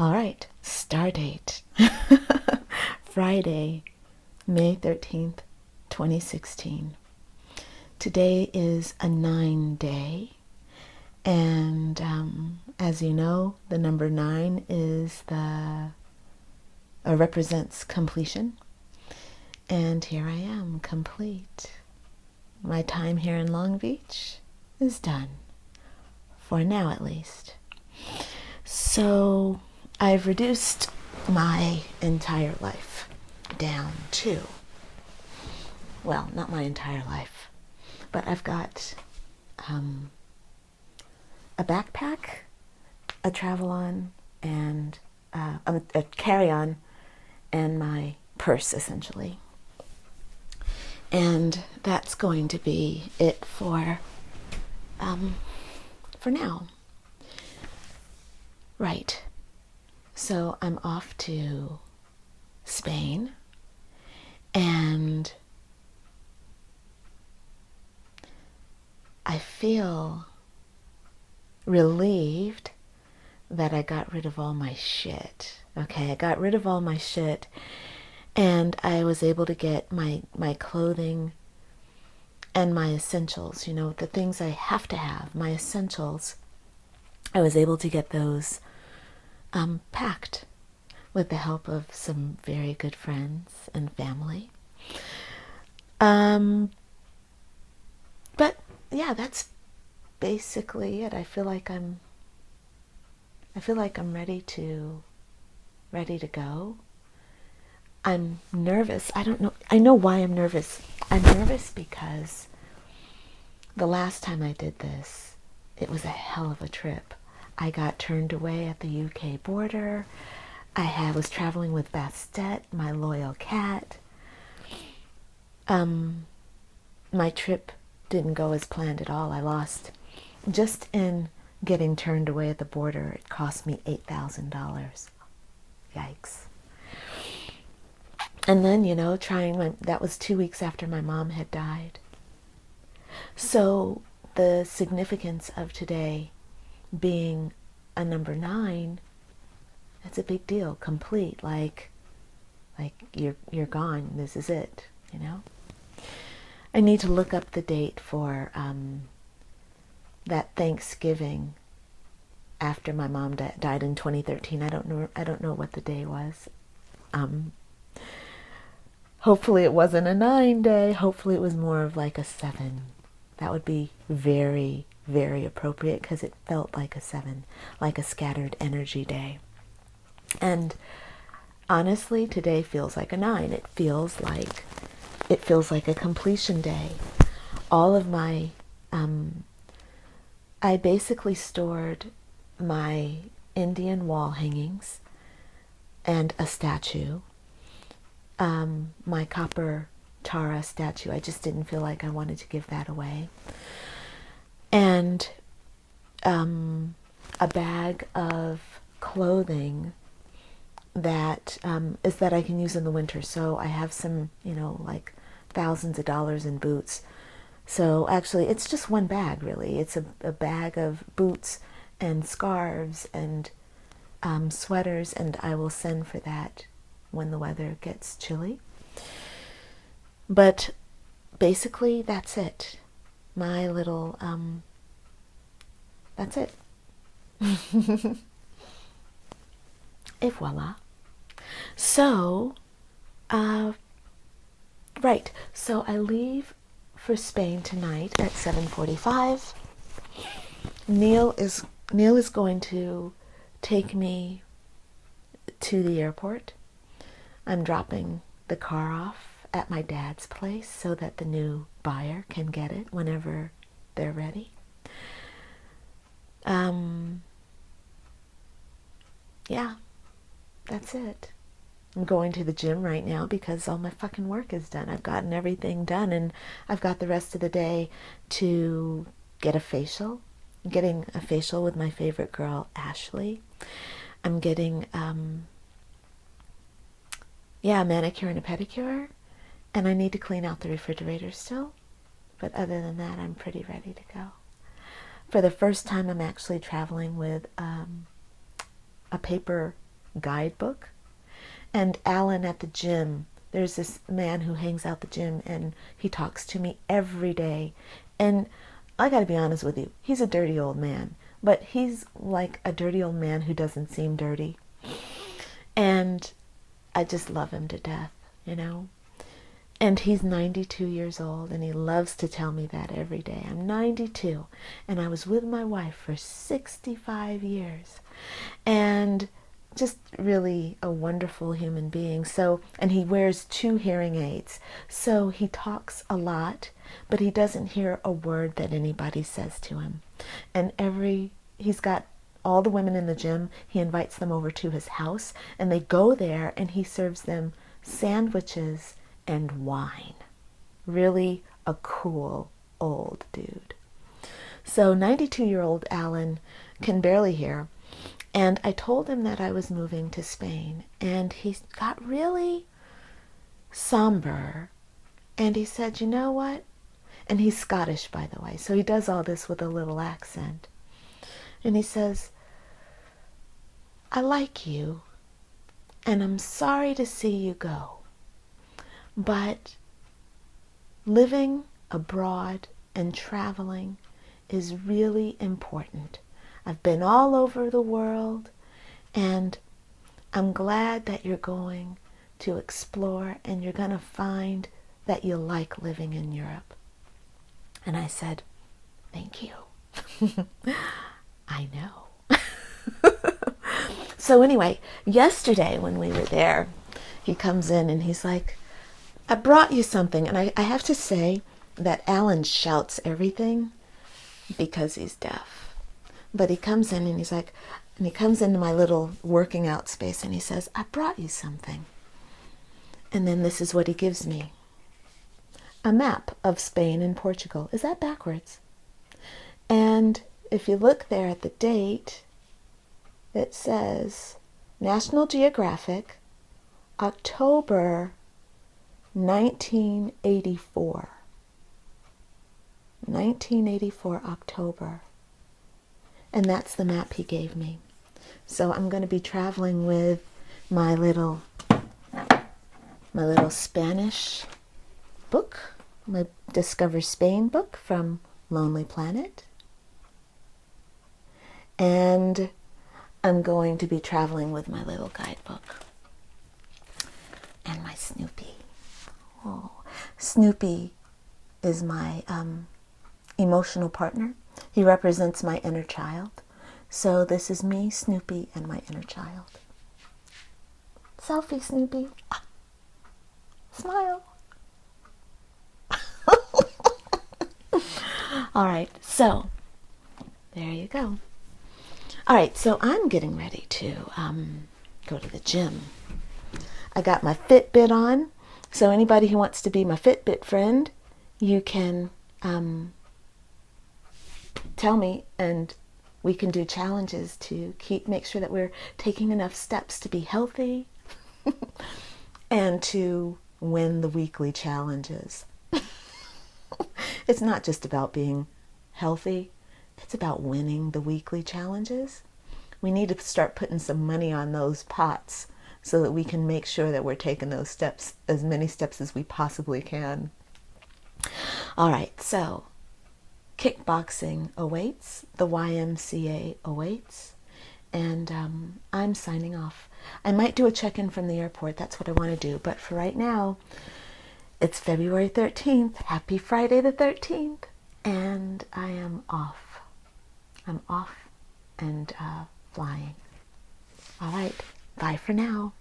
All right, star date. Friday, May 13th, 2016. Today is a 9 day, and as you know, the number 9 is represents completion, and here I am, complete. My time here in Long Beach is done, for now at least. So I've reduced my entire life down to, well, not my entire life, but I've got a backpack, a travel-on, and a carry-on, and my purse, essentially. And that's going to be it for now. Right. So I'm off to Spain, and I feel relieved that I got rid of all my shit. Okay, I got rid of all my shit, and I was able to get my clothing and my essentials, you know, the things I have to have, my essentials. I was able to get those packed with the help of some very good friends and family. But yeah, that's basically it. I feel like I'm ready to go. I'm nervous. I don't know. I know why I'm nervous. I'm nervous because the last time I did this, it was a hell of a trip. I got turned away at the UK border. I was traveling with Bastet, my loyal cat. My trip didn't go as planned at all. I lost, just in getting turned away at the border, it cost me $8,000. Yikes. And then, you know, that was 2 weeks after my mom had died. So the significance of today being a number 9, that's a big deal. Complete, like you're gone. This is it, you know. I need to look up the date for that Thanksgiving after my mom died in 2013. I don't know what the day was. Hopefully it wasn't a 9 day. Hopefully it was more of like a 7. That would be very, very appropriate, because it felt like a 7, like a scattered energy day. And honestly, today feels like a 9. It feels like a completion day. All of my, I basically stored my Indian wall hangings and a statue, my copper Tara statue. I just didn't feel like I wanted to give that away. And a bag of clothing that is that I can use in the winter. So I have some, you know, like thousands of dollars in boots. So actually, it's just one bag, really. It's a bag of boots and scarves and sweaters, and I will send for that when the weather gets chilly. But basically, that's it. My little, that's it. Et voila. So, right. So I leave for Spain tonight at 7:45. Neil is going to take me to the airport. I'm dropping the car off at my dad's place so that the new buyer can get it whenever they're ready. Yeah, that's it. I'm going to the gym right now because all my fucking work is done. I've gotten everything done, and I've got the rest of the day to get a facial. I'm getting a facial with my favorite girl, Ashley. I'm getting, a manicure and a pedicure, and I need to clean out the refrigerator still. But other than that, I'm pretty ready to go. For the first time, I'm actually traveling with a paper guidebook. And Alan at the gym, there's this man who hangs out the gym and he talks to me every day. And I gotta be honest with you, he's a dirty old man, but he's like a dirty old man who doesn't seem dirty. And I just love him to death, you know. And he's 92 years old, and he loves to tell me that every day. I'm 92, and I was with my wife for 65 years. And just really a wonderful human being. So, and he wears 2 hearing aids. So he talks a lot, but he doesn't hear a word that anybody says to him. And he's got all the women in the gym, he invites them over to his house, and they go there, and he serves them sandwiches and wine. Really a cool old dude. So 92-year-old Alan can barely hear. And I told him that I was moving to Spain. And he got really somber. And he said, you know what? And he's Scottish, by the way. So he does all this with a little accent. And he says, I like you. And I'm sorry to see you go. But living abroad and traveling is really important. I've been all over the world, and I'm glad that you're going to explore and you're going to find that you like living in Europe. And I said, thank you. I know. So anyway, yesterday when we were there, he comes in and he's like, I brought you something. And I have to say that Alan shouts everything because he's deaf. But he comes in and he's like, and he comes into my little working out space and he says, I brought you something. And then this is what he gives me. A map of Spain and Portugal. Is that backwards? And if you look there at the date, it says National Geographic, October 1984. 1984 October. And that's the map he gave me. So I'm going to be traveling with my little Spanish book, my Discover Spain book from Lonely Planet. And I'm going to be traveling with my little guidebook and my Snoopy. Oh, Snoopy is my emotional partner. He represents my inner child. So this is me, Snoopy, and my inner child. Selfie, Snoopy. Ah. Smile. All right, so there you go. All right, so I'm getting ready to go to the gym. I got my Fitbit on. So anybody who wants to be my Fitbit friend, you can tell me, and we can do challenges to make sure that we're taking enough steps to be healthy and to win the weekly challenges. It's not just about being healthy, it's about winning the weekly challenges. We need to start putting some money on those pots so that we can make sure that we're taking those steps, as many steps as we possibly can. All right, so kickboxing awaits, the YMCA awaits, and I'm signing off. I might do a check-in from the airport. That's what I want to do. But for right now, it's February 13th. Happy Friday the 13th. And I am off. I'm off and flying. All right. Bye for now.